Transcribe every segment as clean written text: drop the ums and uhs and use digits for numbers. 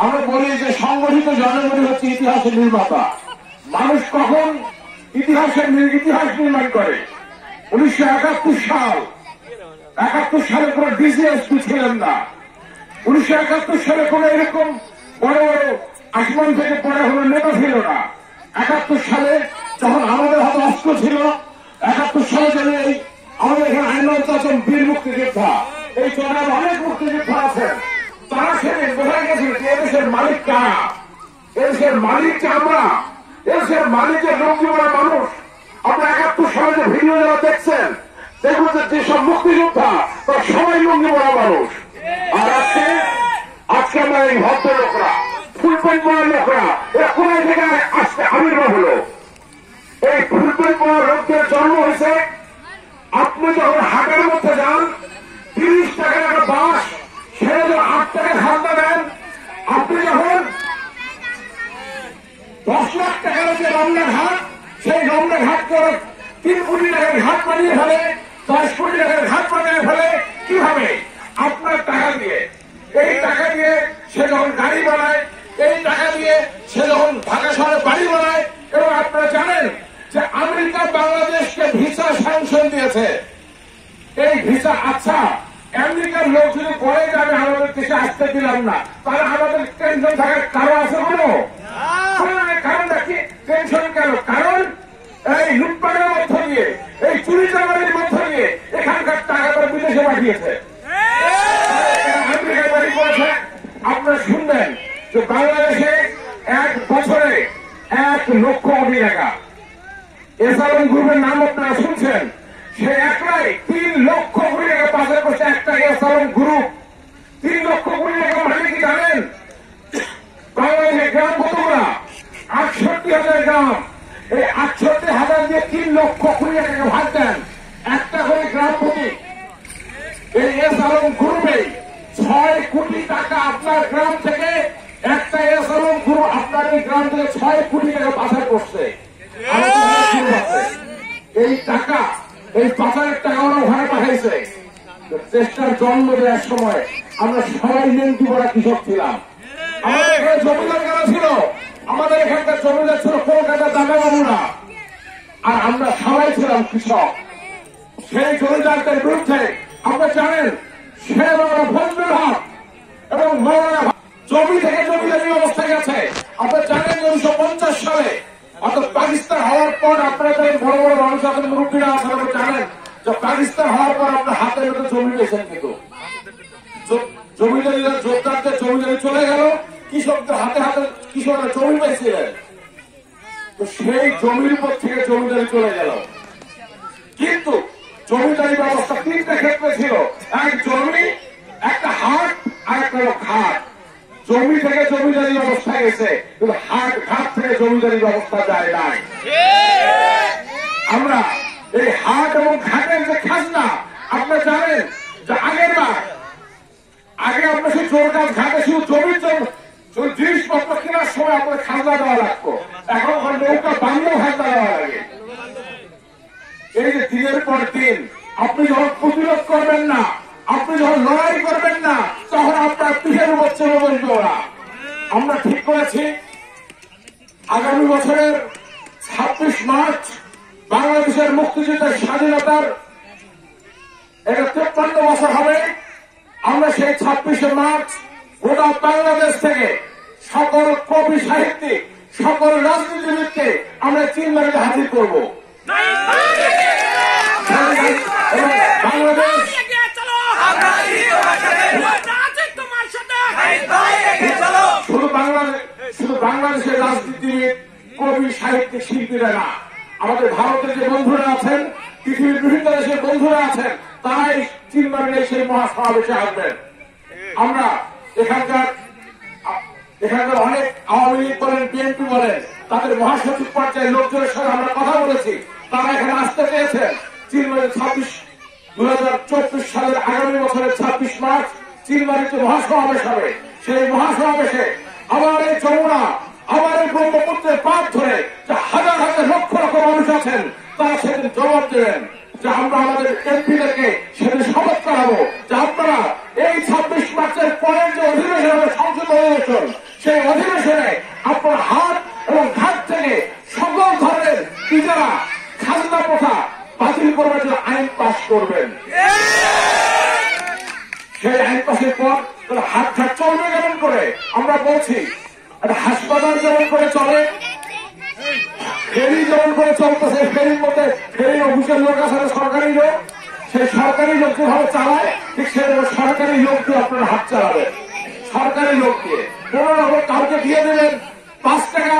আমরা বলি যে সংগঠিত জনগণই হচ্ছে ইতিহাসের নির্মাতা। মানুষ কখন ইতিহাস নির্মাণ করে? 1971 সাল। 71 সালে কোন ডিসিএসপি ছিলেন না। 1971 সালে কোন এরকম বড় বড় আসমান থেকে পড়া হলো নেতা ছিল না। 71 সালে যখন আমাদের হাতে অস্ত্র ছিল, 71 সালে যেন এই আমাদের এখানে আইনুল চাচন বীর মুক্তিযোদ্ধা, এই জনাব অনেক মুক্তিযোদ্ধা আছেন, তারা সেদিন বোঝা গেছিল যে এদেশের মালিক কারা। এদেশের মালিককে আমরা, এদেশের মালিকের লক্ষ্মীরা মানুষ। আপনারা 71 সালে যে ভিডিও যারা দেখছেন, দেখবেন যে যেসব মুক্তিযোদ্ধা তারা সবাই লুঙ্গি পরা মানুষ। আর আজকে আমরা এই ভদ্রলোকরা, ফুলপেন্ট পরা লোকরা, এরা কোথায় থেকে আসতে আবির্ভাব হলো? এই ফুলপেন্ট পরা লোকদের জন্ম হয়েছে আপনি যখন হাটের মধ্যে যান, 30 টাকার একটা বাস সেটা যখন 8 টাকার হাতটা দেন, আপনি যখন 10 লাখ টাকার যে রমনা ঘাট, সেই রমনা ঘাট করে 3 কোটি টাকার ঘাট বানিয়ে ফেলে, 10 কোটি টাকার ঘাট বানিয়ে ফেলে। কিভাবে? আপনার টাকা দিয়ে। এই টাকা দিয়ে সে যখন গাড়ি বানায়, এই টাকা দিয়ে সে যখন ঢাকা শহরে বাড়ি বানায়। এবং আপনারা জানেন যে আমেরিকা বাংলাদেশকে ভিসা স্যাংশন দিয়েছে। এই ভিসা, আচ্ছা আমেরিকার লোক যদি বলে যে আমি আমাদের দেশে আসতে দিলাম না, তাহলে আমাদের টেনশন থাকার কারণ আছে? কোনো কারণটা কি? টেনশন কেন? কারণ এই লুটপাটের মধ্য দিয়ে, এই চুরি চামারির মধ্য দিয়ে এখানকার টাকা তারা বিদেশে পাঠিয়েছে, আমেরিকায় বাড়ি করেছে। আপনারা শুনবেন যে বাংলাদেশে 1 বছরে 1 লক্ষ কোটি টাকা, এসআলম গ্রুপের নাম আপনারা শুনছেন, সে একলাই 3 লক্ষ কোটি টাকা পাচার করছে। একটা এসআলম গ্রুপ 3 লক্ষ কোটি টাকা মানে কি জানেন? বাংলাদেশে গ্রাম কতগুলা? 68,000 গ্রাম। এই 68,000 দিয়ে 3 লক্ষ কোটি টাকা ভাগ দেন, একটা করে গ্রাম প্রতি। এই এসআলম গ্রুপে 6 কোটি টাকা আপনার গ্রাম থেকে, একটা এসআলম গ্রুপ আপনার এই গ্রাম থেকে 6 কোটি টাকা পাচার করছে। এই টাকা, এই পাচারের টাকা ওরা ওখানে পাঠাইছে। চেষ্টার জন্ম দেওয়ার সময় আমরা সবাই নেন্টি পড়া কৃষক ছিলাম। আমাদের এখানে জমিদার কারা ছিল? আমাদের এখানকার জমিদার ছিল কলকাতার দাদাবাবুরা, আর আমরা সবাই ছিলাম কৃষক। সেই জমিদারদের বিরুদ্ধে আপনারা জানেন শের বাংলা ফজলুল হক এবং মৌলানা জমি থেকে জমিদারি অবস্থা গেছে। আপনারা জানেন 1950 সালে, অর্থাৎ পাকিস্তান হওয়ার পর, আপনারা যারা বড় বড় মানুষ আছেন, মুরব্বীরা আছেন, আপনারা জানেন যে পাকিস্তান হওয়ার পর আপনার হাতের মধ্যে জমি পেয়েছেন, কিন্তু জমিদারিরা যোদ্ধাদের জমিদারি চলে গেল, কৃষকদের হাতে হাতে কৃষকরা জমি পেয়েছিলেন। তো সেই জমির উপর থেকে জমিদারি চলে গেল। কিন্তু জমিদারি ব্যবস্থা 3টা ক্ষেত্রে ছিল, এক জমি, একটা হাট, আর একটা ঘাট। জমি থেকে জমিদারি ব্যবস্থা গেছে, কিন্তু হাট ঘাট থেকে জমিদারি ব্যবস্থা যায় নাই। আমরা এই হাট এবং ঘাটের যে খাজনা, আপনারা জানেন যে আগে আপনার সেই চোরকাজ ঘাটে শুধু জমির জিনিসপত্র কেনার সময় আপনার খাজনা দেওয়া লাগতো, এখন নৌকা বাংলাও খাজনা দেওয়া লাগে। এই যে দিনের পর দিন আপনি যখন প্রতিরোধ করবেন না, আপনি যখন লড়াই করবেন না, তখন আপনার পিঠের উপর চলে বসবে ওরা। আমরা ঠিক করেছি আগামী বছরের 26 মার্চ বাংলাদেশের মুক্তিযুদ্ধের স্বাধীনতার 53 বছর হবে। আমরা সেই 26 মার্চ গোটা বাংলাদেশ থেকে সকল কবি, সাহিত্যিক, সকল রাজনীতিবিদকে আমরা চিনবাড়িতে হাজির করব। বাংলাদেশ শুধু বাংলাদেশের রাজনীতিবিদ, কবি, সাহিত্যিক, শিল্পীরা না, আমাদের ভারতের যে বন্ধুরা আছেন, পৃথিবীর বিভিন্ন দেশের বন্ধুরা আছেন, তারাই চিনবাড়ির সেই মহাসমাবেশে আসবেন। আমরা এখানকার অনেক আওয়ামী লীগ বলেন, বিএনপি বলেন, তাদের মহাসচিব পর্যায়ের লোকজনের সঙ্গে আমরা কথা বলেছি, তারা এখানে আসতে চেয়েছেন। চিনবাড়ি 2024 সালের আগামী বছরের 26 মার্চ চিনবাড়িতে মহাসমাবেশ হবে। সেই মহাসমাবেশে আবার এই যমুনা, আবার এই ব্রহ্মপুত্রের পাঠ ধরে যে হাজার হাজার লক্ষ লক্ষ মানুষ আছেন, তারা সেদিন জবাব দেবেন। যে আমরা আমাদের এমপিদেরকে সেদিন শপথ করাবো যে আপনারা এই 26 মার্চের পরের যে অধিবেশন হবে, সংসদ অধিবেশন, সেই অধিবেশনে আপনার হাত এবং ঘাট থেকে সকল ধরনের ইজারা, খাজনা প্রথা বাতিল করবার জন্য আইন পাশ করবেন। সেই আইন পাশের পর হাত ঘাট চলবে কেমন করে? আমরা বলছি হাসপাতাল যেমন করে চলে, ফেরি যেমন করে চলতেছে, ফেরির মধ্যে ফেরির অফিসের লোক আছে সরকারি লোক, সেই সরকারি লোক যেভাবে চালায় ঠিক সেভাবে সরকারি লোক দিয়ে আপনারা হাত চালাবেন। সরকারি লোক দিয়ে কোন রকম কাউকে দিয়ে দেবেন 5 টাকা,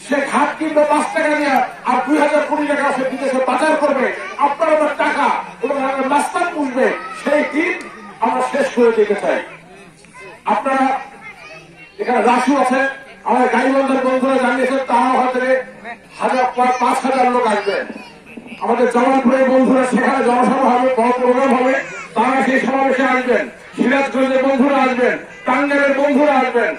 সে ঘাট কিনবে 5 টাকা দিয়ে, আর 2000 কোটি টাকা সে বিদেশে পাচার করবে, আপনারা তার টাকা এবং রাস্তা পুষবে, সেই দিন আমরা শেষ করে দিতে চাই। আপনারা এখানে রাসু আছে, আমাদের গাইবন্ধের বন্ধুরা জানিয়েছেন তারা হয়তো 5,000 লোক আসবেন। আমাদের জামালপুরের বন্ধুরা সেখানে জনসভা হবে, বড় প্রোগ্রাম হবে, তারা সেই সমাবেশে আসবেন। সিরাজগঞ্জের বন্ধুরা আসবেন, টাঙ্গাইলের বন্ধুরা আসবেন,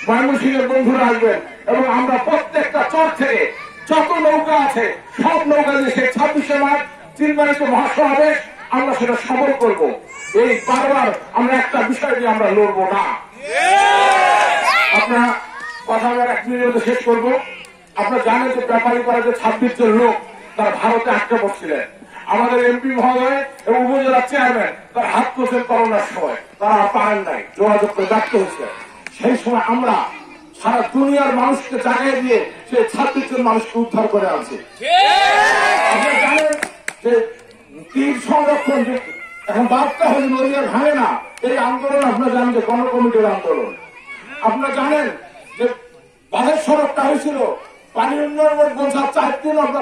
ময়মনসিংহের বন্ধুরা আসবেন, এবং আমরা প্রত্যেকটা চর থেকে যত নৌকা আছে সব নৌকা দিয়ে সেই 26শে মার্চ চিলমারিতে মহাসমাবেশ আমরা সেটা সফল করব। এই বারবার আমরা একটা বিষয় নিয়ে আমরা লড়বো না। আপনারা কথা আমরা 1 মিনিটের মধ্যে শেষ করব। আপনারা জানেন যে ব্যাপারী করা যে 26 জন লোক তারা ভারতে আটকে পড়ছিলেন। আমাদের এমপি মহোদয় এবং উপজেলা চেয়ারম্যান তার হাত করছেন করোনার সময়, তারা পারেন নাই, যোগাযোগ করে ব্যর্থ হয়েছে। সেই সময় আমরা সারা দুনিয়ার মানুষকে জাগাই দিয়ে সেই 26 জন মানুষকে উদ্ধার করে আনছি। আপনারা জানেন যে তীর সংরক্ষণ এখন বার্তা হলে নদীর ভাঙে না, এই আন্দোলন আপনারা জানেন যে গণকমিটির আন্দোলন। আপনারা জানেন যে বাঁধের সড়কটা হয়েছিল পানি উন্নয়ন বোঝা 4 দিন আমরা